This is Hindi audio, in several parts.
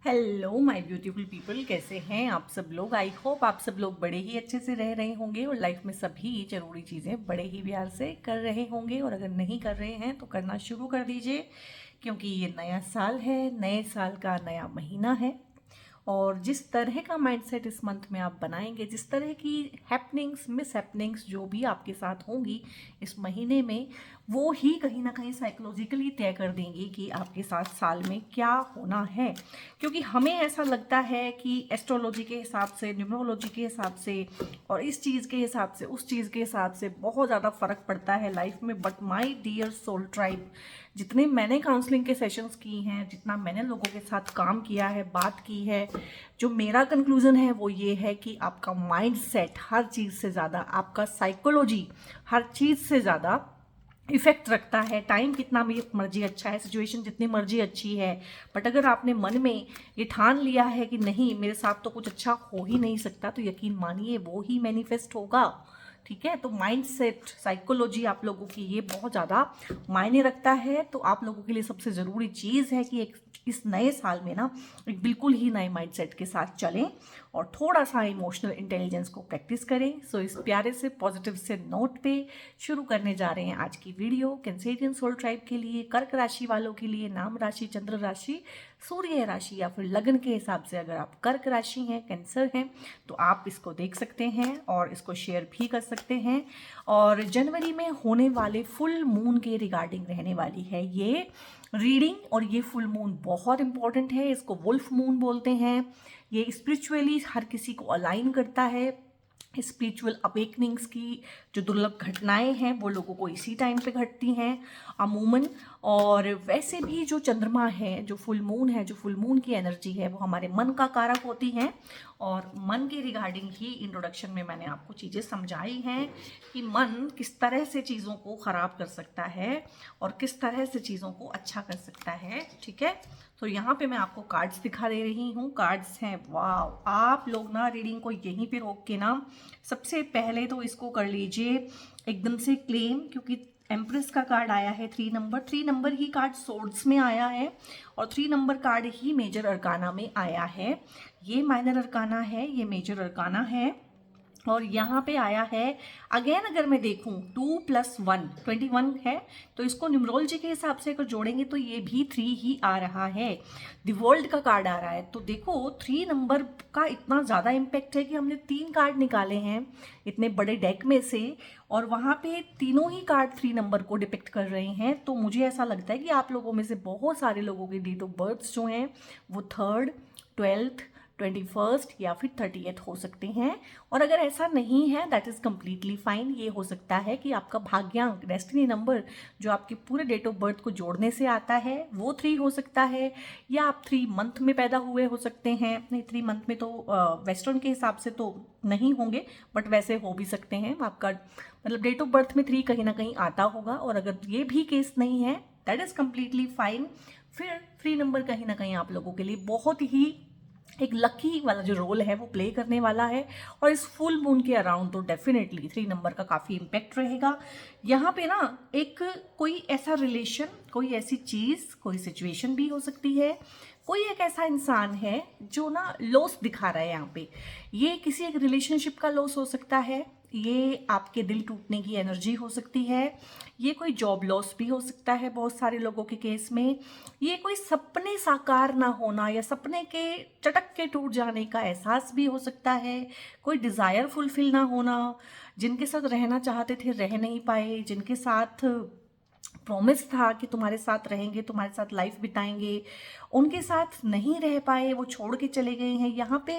हेलो माय ब्यूटीफुल पीपल, कैसे हैं आप सब लोग। आई होप आप सब लोग बड़े ही अच्छे से रह रहे होंगे और लाइफ में सभी जरूरी चीज़ें बड़े ही प्यार से कर रहे होंगे। और अगर नहीं कर रहे हैं तो करना शुरू कर दीजिए, क्योंकि ये नया साल है, नए साल का नया महीना है। और जिस तरह का माइंडसेट इस मंथ में आप बनाएंगे, जिस तरह की हैपनिंग्स मिस हैपनिंग्स जो भी आपके साथ होंगी इस महीने में, वो ही कहीं ना कहीं साइकोलॉजिकली तय कर देंगी कि आपके साथ साल में क्या होना है। क्योंकि हमें ऐसा लगता है कि एस्ट्रोलॉजी के हिसाब से, न्यूमरोलॉजी के हिसाब से और इस चीज़ के हिसाब से, उस चीज़ के हिसाब से बहुत ज़्यादा फ़र्क पड़ता है लाइफ में। But my dear soul tribe, जितने मैंने काउंसलिंग के सेशंस की हैं, जितना मैंने लोगों के साथ काम किया है, बात की है, जो मेरा कंक्लूजन है वो ये है कि आपका माइंड सेट हर चीज़ से ज़्यादा, आपका साइकोलॉजी हर चीज़ से ज़्यादा इफेक्ट रखता है। टाइम कितना भी मर्जी अच्छा है, सिचुएशन जितनी मर्जी अच्छी है, बट अगर आपने मन में ये ठान लिया है कि नहीं, मेरे साथ तो कुछ अच्छा हो ही नहीं सकता, तो यकीन मानिए वो ही मैनिफेस्ट होगा। ठीक है, तो माइंड सेट, साइकोलॉजी आप लोगों की ये बहुत ज़्यादा मायने रखता है। तो आप लोगों के लिए सबसे ज़रूरी चीज़ है कि एक इस नए साल में ना एक बिल्कुल ही नए माइंड सेट के साथ चलें और थोड़ा सा इमोशनल इंटेलिजेंस को प्रैक्टिस करें। सो इस प्यारे से पॉजिटिव से नोट पे शुरू करने जा रहे हैं आज की वीडियो। कैंसेरियन सोल ट्राइब के लिए, कर्क राशि वालों के लिए, नाम राशि, चंद्र राशि, सूर्य राशि या फिर लगन के हिसाब से अगर आप कर्क राशि हैं, कैंसर हैं, तो आप इसको देख सकते हैं और इसको शेयर भी कर सकते हैं। और जनवरी में होने वाले फुल मून के रिगार्डिंग रहने वाली है ये रीडिंग। और ये फुल मून बहुत इंपॉर्टेंट है, इसको वुल्फ मून बोलते हैं। ये स्पिरिचुअली हर किसी को अलाइन करता है। स्पिरिचुअल अवेकनिंग्स की जो दुर्लभ घटनाएं हैं वो लोगों को इसी टाइम पे घटती हैं अमूमन। और वैसे भी जो चंद्रमा है, जो फुल मून है, जो फुल मून की एनर्जी है, वो हमारे मन का कारक होती है। और मन के रिगार्डिंग ही इंट्रोडक्शन में मैंने आपको चीज़ें समझाई हैं कि मन किस तरह से चीज़ों को ख़राब कर सकता है और किस तरह से चीज़ों को अच्छा कर सकता है। ठीक है, तो यहाँ पे मैं आपको कार्ड्स दिखा दे रही हूँ। कार्ड्स हैं, वाह, आप लोग ना रीडिंग को यहीं पे रोक के ना सबसे पहले तो इसको कर लीजिए एकदम से क्लेम, क्योंकि एम्प्रेस का कार्ड आया है 3 नंबर। 3 नंबर ही कार्ड सोर्ड्स में आया है और 3 नंबर कार्ड ही मेजर अरकाना में आया है। ये माइनर अरकाना है, ये मेजर अरकाना है। और यहाँ पे आया है अगेन, अगर मैं देखूँ 2 + 1 21 है, तो इसको न्यूमरोलॉजी के हिसाब से अगर जोड़ेंगे तो ये भी 3 ही आ रहा है। द वर्ल्ड का कार्ड आ रहा है। तो देखो 3 नंबर का इतना ज़्यादा इम्पैक्ट है कि हमने 3 कार्ड निकाले हैं इतने बड़े डेक में से, और वहाँ पे तीनों ही कार्ड 3 नंबर को डिपिक्ट कर रहे हैं। तो मुझे ऐसा लगता है कि आप लोगों में से बहुत सारे लोगों के डेट ऑफ बर्थ जो हैं वो 3rd, 12th, 21st या फिर 30th हो सकते हैं। और अगर ऐसा नहीं है, दैट इज़ कम्प्लीटली फाइन। ये हो सकता है कि आपका भाग्यांक, डेस्टिनी नंबर, जो आपके पूरे डेट ऑफ बर्थ को जोड़ने से आता है, वो 3 हो सकता है। या आप 3 मंथ में पैदा हुए हो सकते हैं। नहीं, 3 मंथ में तो वेस्टर्न के हिसाब से तो नहीं होंगे, बट वैसे हो भी सकते हैं। आपका मतलब डेट ऑफ बर्थ में 3 कहीं ना कहीं आता होगा। और अगर ये भी केस नहीं है, दैट इज़ कम्प्लीटली फाइन। फिर 3 नंबर कहीं ना कहीं आप लोगों के लिए बहुत ही एक लकी वाला जो रोल है वो प्ले करने वाला है। और इस फुल मून के अराउंड तो डेफिनेटली 3 नंबर का काफ़ी इम्पैक्ट रहेगा। यहाँ पे ना एक कोई ऐसा रिलेशन, कोई ऐसी चीज़, कोई सिचुएशन भी हो सकती है, कोई एक ऐसा इंसान है जो ना लॉस दिखा रहा है यहाँ पे। ये किसी एक रिलेशनशिप का लॉस हो सकता है, ये आपके दिल टूटने की एनर्जी हो सकती है, ये कोई जॉब लॉस भी हो सकता है बहुत सारे लोगों के केस में, ये कोई सपने साकार ना होना या सपने के चटक के टूट जाने का एहसास भी हो सकता है, कोई डिज़ायर फुलफिल ना होना, जिनके साथ रहना चाहते थे रह नहीं पाए, जिनके साथ प्रॉमिस था कि तुम्हारे साथ रहेंगे, तुम्हारे साथ लाइफ बिताएंगे, उनके साथ नहीं रह पाए, वो छोड़ के चले गए हैं। यहाँ पे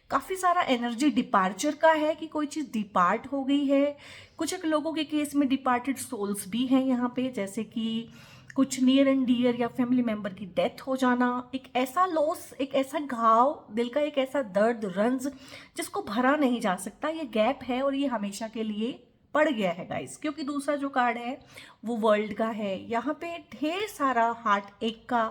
काफ़ी सारा एनर्जी डिपार्चर का है कि कोई चीज़ डिपार्ट हो गई है। कुछ एक लोगों के केस में डिपार्टेड सोल्स भी हैं यहाँ पे, जैसे कि कुछ नियर एंड डियर या फैमिली मेंबर की डेथ हो जाना, एक ऐसा लॉस, एक ऐसा घाव, दिल का एक ऐसा दर्द, रंज जिसको भरा नहीं जा सकता। ये गैप है और ये हमेशा के लिए पड़ गया है गाइस। क्योंकि दूसरा जो कार्ड है वो वर्ल्ड का है। यहाँ पे ढेर सारा हार्ट एक का,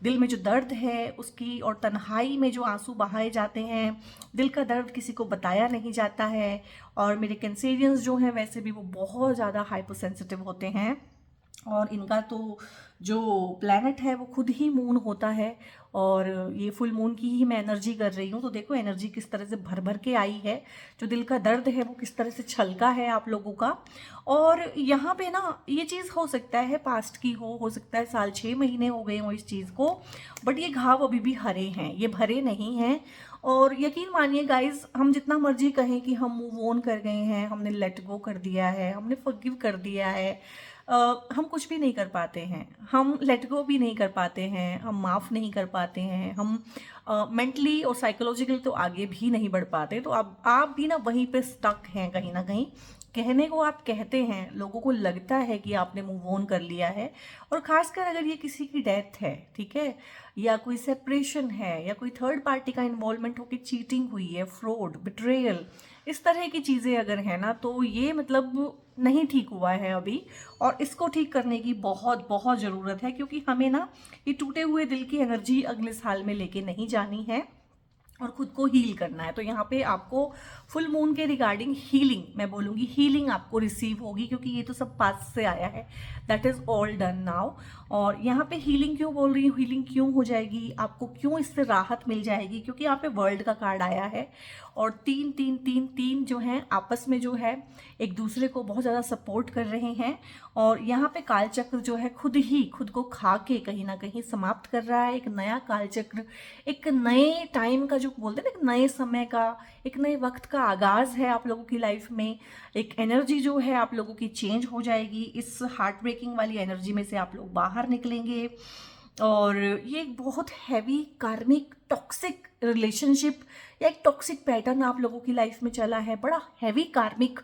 दिल में जो दर्द है उसकी, और तन्हाई में जो आंसू बहाए जाते हैं, दिल का दर्द किसी को बताया नहीं जाता है। और मेरे कैंसेरियंस जो हैं वैसे भी वो बहुत ज़्यादा हाइपर सेंसिटिव होते हैं, और इनका तो जो प्लैनेट है वो खुद ही मून होता है। और ये फुल मून की ही मैं एनर्जी कर रही हूँ, तो देखो एनर्जी किस तरह से भर भर के आई है, जो दिल का दर्द है वो किस तरह से छलका है आप लोगों का। और यहाँ पे ना ये चीज़ हो सकता है पास्ट की हो सकता है साल 6 महीने हो गए हो इस चीज़ को, बट ये घाव अभी भी हरे हैं, ये भरे नहीं हैं। और यकीन मानिए गाइज, हम जितना मर्जी कहें कि हम मूव ऑन कर गए हैं, हमने लेट गो कर दिया है, हमने फॉरगिव कर दिया है, हम कुछ भी नहीं कर पाते हैं, हम लेट गो भी नहीं कर पाते हैं, हम माफ़ नहीं कर पाते हैं, हम मेंटली और साइकोलॉजिकली तो आगे भी नहीं बढ़ पाते। तो अब आप भी ना वहीं पे स्टक हैं कहीं ना कहीं। कहने को आप कहते हैं, लोगों को लगता है कि आपने मूव ऑन कर लिया है, और खासकर अगर ये किसी की डेथ है, ठीक है, या कोई सेपरेशन है, या कोई थर्ड पार्टी का इन्वॉल्वमेंट होकर चीटिंग हुई है, फ्रॉड, बिट्रेयल, इस तरह की चीज़ें अगर है ना, तो ये मतलब नहीं ठीक हुआ है अभी। और इसको ठीक करने की बहुत बहुत ज़रूरत है, क्योंकि हमें ना ये टूटे हुए दिल की एनर्जी अगले साल में लेके नहीं जानी है, और खुद को हील करना है। तो यहाँ पे आपको फुल मून के रिगार्डिंग हीलिंग, मैं बोलूँगी हीलिंग आपको रिसीव होगी, क्योंकि ये तो सब पास से आया है, that is all done now. और यहाँ पे हीलिंग क्यों बोल रही हूँ, हीलिंग क्यों हो जाएगी आपको, क्यों इससे राहत मिल जाएगी, क्योंकि यहाँ पे वर्ल्ड का कार्ड आया है, और 3 3 3 3 जो हैं आपस में जो है एक दूसरे को बहुत ज़्यादा सपोर्ट कर रहे हैं। और यहाँ पे कालचक्र जो है खुद ही खुद को खा के कहीं ना कहीं समाप्त कर रहा है। एक नया कालचक्र, एक नए टाइम का जो बोलते हैं ना, एक नए समय का, एक नए वक्त का आगाज़ है आप लोगों की लाइफ में। एक एनर्जी जो है आप लोगों की चेंज हो जाएगी, इस हार्ट ब्रेकिंग वाली एनर्जी में से आप लोग बाहर निकलेंगे। और ये एक बहुत हैवी कार्मिक टॉक्सिक रिलेशनशिप या एक टॉक्सिक पैटर्न आप लोगों की लाइफ में चला है, बड़ा हैवी कार्मिक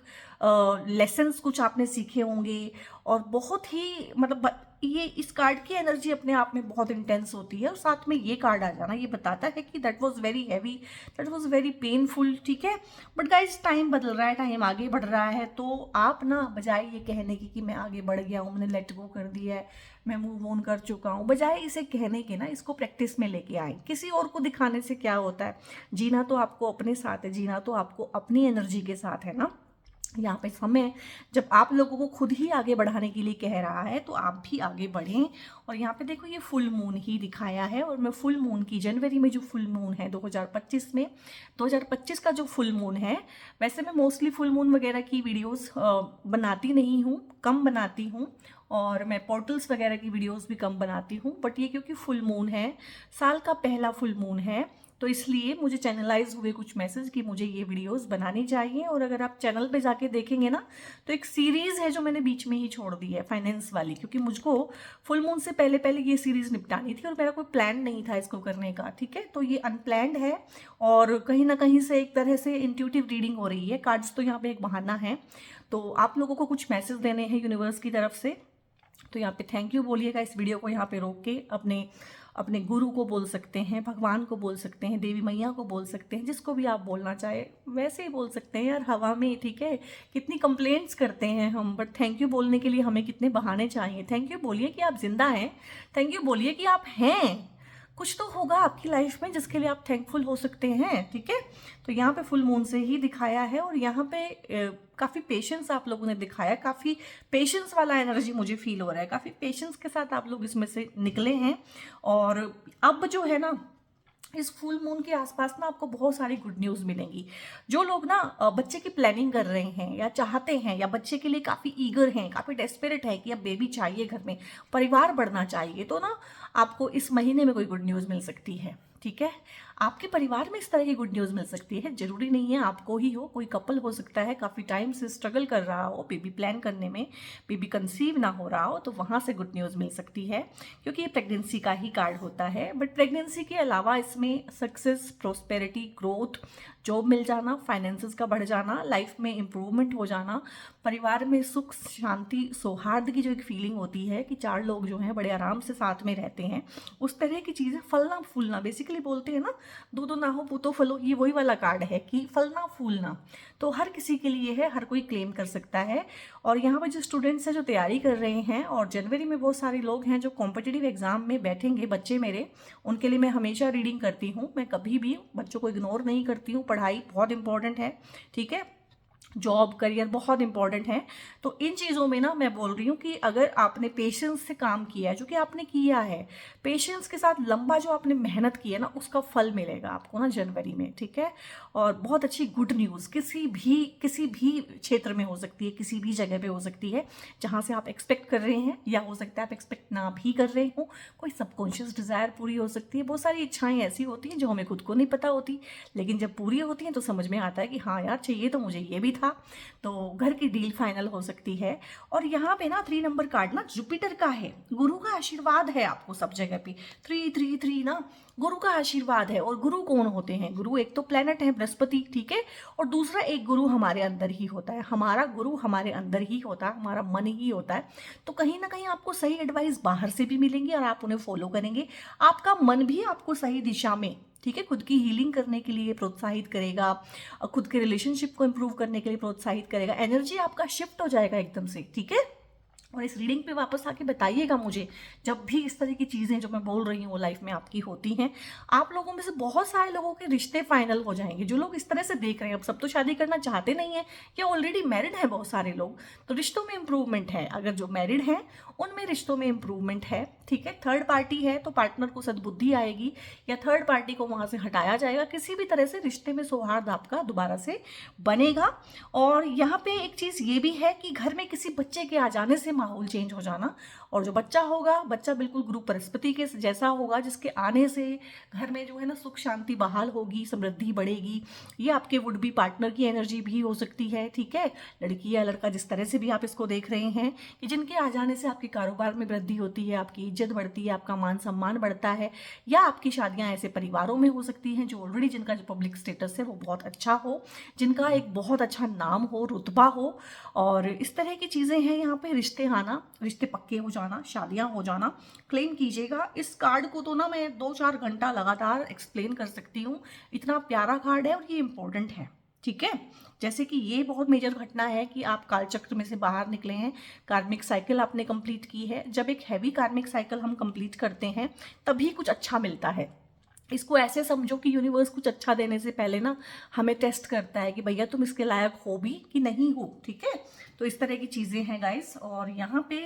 लेसन्स कुछ आपने सीखे होंगे। और बहुत ही मतलब ये इस कार्ड की एनर्जी अपने आप में बहुत इंटेंस होती है, और साथ में ये कार्ड आ जाना ये बताता है कि that was very heavy, that was very painful, ठीक है। बट गाइज टाइम बदल रहा है, टाइम आगे बढ़ रहा है, तो आप ना बजाय ये कहने की कि मैं आगे बढ़ गया हूँ, मैंने लेट गो कर दिया है, मैं मूव ऑन कर चुका हूँ, बजाय इसे कहने के ना इसको प्रैक्टिस में लेके आए। किसी और को दिखाने से क्या होता है, जीना तो आपको अपने साथ है, जीना तो आपको अपनी एनर्जी के साथ है ना। यहाँ पे समय जब आप लोगों को खुद ही आगे बढ़ाने के लिए कह रहा है, तो आप भी आगे बढ़ें। और यहाँ पे देखो ये फुल मून ही दिखाया है, और मैं फुल मून की जनवरी में जो फुल मून है 2025 में, 2025 का जो फुल मून है, वैसे मैं मोस्टली फुल मून वगैरह की वीडियोस बनाती नहीं हूँ, कम बनाती हूँ, और मैं पोर्टल्स वगैरह की वीडियोस भी कम बनाती हूँ। बट ये क्योंकि फुल मून है, साल का पहला फुल मून है, तो इसलिए मुझे चैनलाइज हुए कुछ मैसेज कि मुझे ये वीडियोस बनानी चाहिए। और अगर आप चैनल पे जाके देखेंगे ना, तो एक सीरीज़ है जो मैंने बीच में ही छोड़ दी है, फाइनेंस वाली, क्योंकि मुझको फुल मून से पहले पहले ये सीरीज़ निपटानी थी, और मेरा कोई प्लान नहीं था इसको करने का, ठीक है। तो ये अनप्लैंड है, और कहीं ना कहीं से एक तरह से इंट्यूटिव रीडिंग हो रही है। कार्ड्स तो यहाँ पे एक बहाना है, तो आप लोगों को कुछ मैसेज देने हैं यूनिवर्स की तरफ से। तो यहाँ पे थैंक यू बोलिएगा, इस वीडियो को यहाँ पे रोक के अपने अपने गुरु को बोल सकते हैं, भगवान को बोल सकते हैं, देवी मैया को बोल सकते हैं, जिसको भी आप बोलना चाहे वैसे ही बोल सकते हैं यार, हवा में, ठीक है। कितनी कंप्लेंट्स करते हैं हम, बट थैंक यू बोलने के लिए हमें कितने बहाने चाहिए। थैंक यू बोलिए कि आप जिंदा हैं, थैंक यू बोलिए कि आप हैं, कुछ तो होगा आपकी लाइफ में जिसके लिए आप थैंकफुल हो सकते हैं, ठीक है। तो यहाँ पे फुल मून से ही दिखाया है, और यहाँ पे काफ़ी पेशेंस आप लोगों ने दिखाया, काफ़ी पेशेंस वाला एनर्जी मुझे फील हो रहा है, काफ़ी पेशेंस के साथ आप लोग इसमें से निकले हैं। और अब जो है ना, इस फुल मून के आसपास ना आपको बहुत सारी गुड न्यूज़ मिलेंगी। जो लोग ना बच्चे की प्लानिंग कर रहे हैं, या चाहते हैं, या बच्चे के लिए काफ़ी ईगर हैं, काफ़ी डेस्परेट है कि अब बेबी चाहिए, घर में परिवार बढ़ना चाहिए, तो ना आपको इस महीने में कोई गुड न्यूज़ मिल सकती है, ठीक है। आपके परिवार में इस तरह की गुड न्यूज़ मिल सकती है, जरूरी नहीं है आपको ही हो, कोई कपल हो सकता है काफ़ी टाइम से स्ट्रगल कर रहा हो बेबी प्लान करने में, बेबी कंसीव ना हो रहा हो, तो वहाँ से गुड न्यूज़ मिल सकती है, क्योंकि ये प्रेगनेंसी का ही कार्ड होता है। बट प्रेगनेंसी के अलावा इसमें सक्सेस, प्रोस्पेरिटी, ग्रोथ, जॉब मिल जाना, फाइनेंसेस का बढ़ जाना, लाइफ में इम्प्रूवमेंट हो जाना, परिवार में सुख, शांति, सौहार्द की जो एक फीलिंग होती है कि 4 लोग जो हैं बड़े आराम से साथ में रहते हैं, उस तरह की चीज़ें, फलना फूलना, बेसिकली बोलते हैं ना, दूधो ना हो पूतो फलो, ये वही वाला कार्ड है कि फलना फूलना, तो हर किसी के लिए है, हर कोई क्लेम कर सकता है। और यहाँ पर जो स्टूडेंट्स हैं जो तैयारी कर रहे हैं, और जनवरी में बहुत सारे लोग हैं जो कॉम्पिटिटिव एग्जाम में बैठेंगे, बच्चे मेरे, उनके लिए मैं हमेशा रीडिंग करती हूँ, मैं कभी भी बच्चों को इग्नोर नहीं करती हूँ, पढ़ाई बहुत इंपॉर्टेंट है, ठीक है। जॉब, करियर बहुत इंपॉर्टेंट है। तो इन चीज़ों में ना मैं बोल रही हूँ कि अगर आपने पेशेंस से काम किया है, जो कि आपने किया है, पेशेंस के साथ लंबा जो आपने मेहनत की है ना, उसका फल मिलेगा आपको ना जनवरी में, ठीक है। और बहुत अच्छी गुड न्यूज़ किसी भी क्षेत्र में हो सकती है, किसी भी जगह पे हो सकती है जहाँ से आप एक्सपेक्ट कर रहे हैं, या हो सकता है आप एक्सपेक्ट ना भी कर रहे हो। कोई सबकॉन्शियस डिज़ायर पूरी हो सकती है। बहुत सारी इच्छाएं ऐसी होती हैं जो हमें खुद को नहीं पता होती, लेकिन जब पूरी होती हैं तो समझ में आता है कि हाँ यार, चाहिए तो मुझे ये भी था। तो घर की डील फाइनल हो सकती है। और यहाँ पे ना 3 नंबर कार्ड ना जुपिटर का है, गुरु का आशीर्वाद है आपको सब जगह पे। 3 ना गुरु का आशीर्वाद है। और गुरु कौन होते हैं? गुरु एक तो प्लेनेट है बृहस्पति, ठीक है, और दूसरा एक गुरु हमारे अंदर ही होता है। हमारा गुरु हमारे अंदर ही होता है, हमारा मन ही होता है। तो कहीं ना कहीं आपको सही एडवाइस बाहर से भी मिलेंगी और आप उन्हें फॉलो करेंगे। आपका मन भी आपको सही दिशा में, ठीक है, खुद की हीलिंग करने के लिए प्रोत्साहित करेगा, और खुद के रिलेशनशिप को इंप्रूव करने के लिए प्रोत्साहित करेगा। एनर्जी आपका शिफ्ट हो जाएगा एकदम से, ठीक है। और इस रीडिंग पे वापस आके बताइएगा मुझे, जब भी इस तरह की चीज़ें जो मैं बोल रही हूँ लाइफ में आपकी होती हैं। आप लोगों में से बहुत सारे लोगों के रिश्ते फाइनल हो जाएंगे, जो लोग इस तरह से देख रहे हैं। अब सब तो शादी करना चाहते नहीं है, या ऑलरेडी मैरिड है बहुत सारे लोग, तो रिश्तों में इंप्रूवमेंट है। अगर जो मैरिड हैं उनमें रिश्तों में इंप्रूवमेंट है, ठीक है। थर्ड पार्टी है तो पार्टनर को सद्बुद्धि आएगी, या थर्ड पार्टी को वहाँ से हटाया जाएगा। किसी भी तरह से रिश्ते में सौहार्द आपका दोबारा से बनेगा। और यहाँ पे एक चीज़ ये भी है कि घर में किसी बच्चे के आ जाने से माहौल चेंज हो जाना। और जो बच्चा होगा, बच्चा बिल्कुल गुरु बृहस्पति के जैसा होगा, जिसके आने से घर में जो है ना सुख शांति बहाल होगी, समृद्धि बढ़ेगी। ये आपके वुड बी पार्टनर की एनर्जी भी हो सकती है, ठीक है। लड़की या लड़का, जिस तरह से भी आप इसको देख रहे हैं, कि जिनके आ जाने से आपके कारोबार में वृद्धि होती है, आपकी इज्जत बढ़ती है, आपका मान सम्मान बढ़ता है। या आपकी शादियां ऐसे परिवारों में हो सकती हैं जो ऑलरेडी, जिनका जो पब्लिक स्टेटस है वो बहुत अच्छा हो, जिनका एक बहुत अच्छा नाम हो, रुतबा हो। और इस तरह की चीज़ें हैं यहाँ पे। रिश्ते आना, रिश्ते पक्के हो जाना, शादियां हो जाना, क्लेम कीजिएगा। इस कार्ड को तो ना मैं 2-4 घंटा लगातार एक्सप्लेन कर सकती हूँ, इतना प्यारा कार्ड है और ये इंपॉर्टेंट है, ठीक है। जैसे कि ये बहुत मेजर घटना है कि आप कालचक्र में से बाहर निकले हैं, कार्मिक साइकिल आपने कंप्लीट की है। जब एक हैवी कार्मिक साइकिल हम कंप्लीट करते हैं तभी कुछ अच्छा मिलता है। इसको ऐसे समझो कि यूनिवर्स कुछ अच्छा देने से पहले ना हमें टेस्ट करता है कि भैया तुम इसके लायक हो भी कि नहीं हो, ठीक है। तो इस तरह की चीज़ें हैं गाइस। और यहाँ पे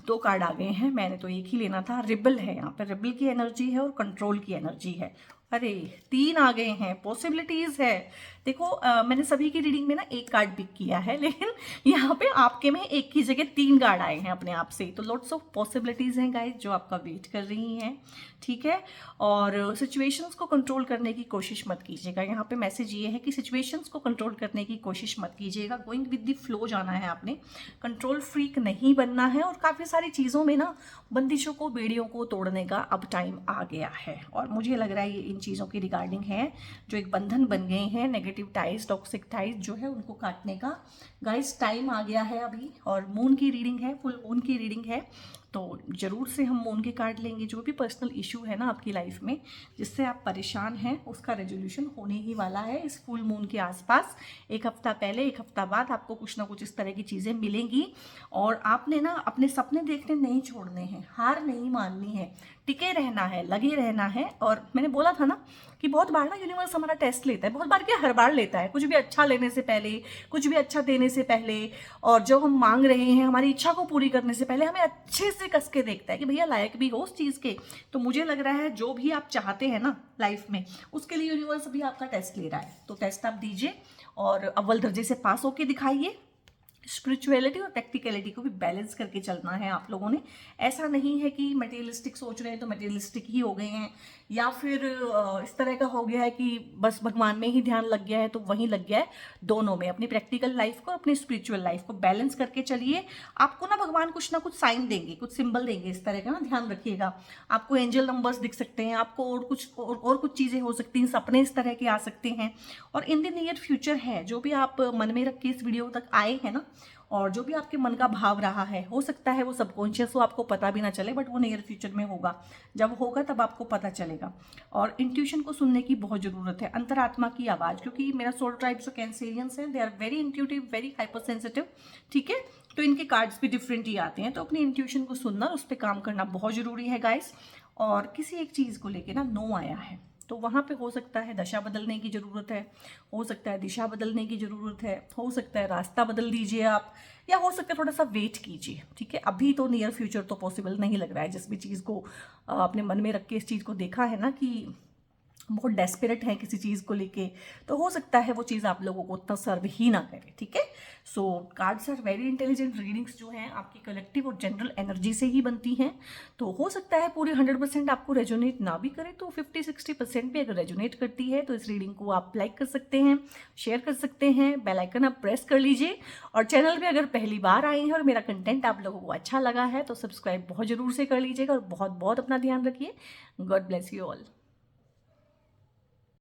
2 कार्ड आ गए हैं, मैंने तो एक ही लेना था। रिबल है यहाँ पे, रिबल की एनर्जी है और कंट्रोल की एनर्जी है। अरे 3 आ गए हैं, पॉसिबिलिटीज है। देखो मैंने सभी की रीडिंग में ना एक कार्ड पिक किया है, लेकिन यहाँ पे आपके में एक की जगह 3 कार्ड आए हैं अपने आप से। तो लॉट्स ऑफ पॉसिबिलिटीज हैं गाइस जो आपका वेट कर रही हैं, ठीक है। और सिचुएशंस को कंट्रोल करने की कोशिश मत कीजिएगा। यहाँ पे मैसेज ये है कि सिचुएशंस को कंट्रोल करने की कोशिश मत कीजिएगा। गोइंग विद द फ्लो जाना है आपने, कंट्रोल फ्रीक नहीं बनना है। और काफ़ी सारी चीज़ों में ना बंदिशों को, बेड़ियों को तोड़ने का अब टाइम आ गया है। और मुझे लग रहा है ये इन चीज़ों की रिगार्डिंग है, जो एक बंधन बन गए हैं, नेगेटिव टाइज, टॉक्सिक टाइज जो है, उनको काटने का गाइस टाइम आ गया है अभी। और मून की रीडिंग है, फुल मून की रीडिंग है, तो ज़रूर से हम मून के कार्ड लेंगे। जो भी पर्सनल इशू है ना आपकी लाइफ में, जिससे आप परेशान हैं, उसका रेजोल्यूशन होने ही वाला है इस फुल मून के आसपास। एक हफ्ता पहले, एक हफ्ता बाद आपको कुछ ना कुछ इस तरह की चीज़ें मिलेंगी। और आपने ना अपने सपने देखने नहीं छोड़ने हैं, हार नहीं माननी है, टिके रहना है, लगे रहना है। और मैंने बोला था ना कि बहुत बार ना यूनिवर्स हमारा टेस्ट लेता है, बहुत बार क्या, हर बार लेता है, कुछ भी अच्छा लेने से पहले, कुछ भी अच्छा देने से पहले, और जो हम मांग रहे हैं हमारी इच्छा को पूरी करने से पहले हमें अच्छे से कस के देखता है कि भैया लायक भी हो उस चीज़ के। तो मुझे लग रहा है जो भी आप चाहते हैं ना लाइफ में, उसके लिए यूनिवर्स भी आपका टेस्ट ले रहा है। तो टेस्ट आप दीजिए और अव्वल दर्जे से पास होके दिखाइए। स्पिरिचुअलिटी और प्रैक्टिकलिटी को भी बैलेंस करके चलना है आप लोगों ने। ऐसा नहीं है कि मटेरियलिस्टिक सोच रहे हैं तो मटेरियलिस्टिक ही हो गए हैं, या फिर इस तरह का हो गया है कि बस भगवान में ही ध्यान लग गया है तो वहीं लग गया है। दोनों में अपनी प्रैक्टिकल लाइफ को, अपनी स्पिरिचुअल लाइफ को बैलेंस करके चलिए। आपको ना भगवान कुछ ना कुछ साइन देंगे, कुछ सिंबल देंगे इस तरह का, ना ध्यान रखिएगा। आपको एंजल नंबर्स दिख सकते हैं, आपको और कुछ चीज़ें हो सकती हैं, सपने इस तरह के आ सकते हैं। और इन द नियर फ्यूचर है, जो भी आप मन में रख के इस वीडियो तक आए हैं ना, और जो भी आपके मन का भाव रहा है, हो सकता है वो सबकॉन्शियस हो, आपको पता भी ना चले, बट वो नियर फ्यूचर में होगा। जब होगा तब आपको पता चलेगा। और इंट्यूशन को सुनने की बहुत ज़रूरत है, अंतरात्मा की आवाज़, क्योंकि मेरा सोल ट्राइब जो कैंसेरियंस हैं, they are very intuitive, very hyper sensitive, ठीक है। तो इनके कार्ड्स भी डिफरेंट ही आते हैं। तो अपनी इंट्यूशन को सुनना, उस पर काम करना बहुत ज़रूरी है गाइस। और किसी एक चीज़ को लेके ना नो आया है, तो वहाँ पे हो सकता है दशा बदलने की ज़रूरत है, हो सकता है दिशा बदलने की ज़रूरत है, हो सकता है रास्ता बदल दीजिए आप, या हो सकता है थोड़ा सा वेट कीजिए। ठीक है, अभी तो नियर फ्यूचर तो पॉसिबल नहीं लग रहा है। जिस भी चीज़ को अपने मन में रख के इस चीज़ को देखा है ना कि बहुत डेस्परेट है किसी चीज़ को लेके, तो हो सकता है वो चीज़ आप लोगों को उतना सर्व ही ना करे। ठीक है, so cards are very intelligent. Readings जो हैं आपकी कलेक्टिव और जनरल एनर्जी से ही बनती हैं, तो हो सकता है पूरी 100% आपको रेजोनेट ना भी करे, तो 50-60% भी अगर रेजोनेट करती है तो इस रीडिंग को आप लाइक कर सकते हैं, शेयर कर सकते हैं, बेल आइकन आप प्रेस कर लीजिए। और चैनल पे अगर पहली बार आए हैं और मेरा कंटेंट आप लोगों को अच्छा लगा है तो सब्सक्राइब बहुत ज़रूर से कर लीजिएगा, और बहुत बहुत अपना ध्यान रखिए। God bless you all.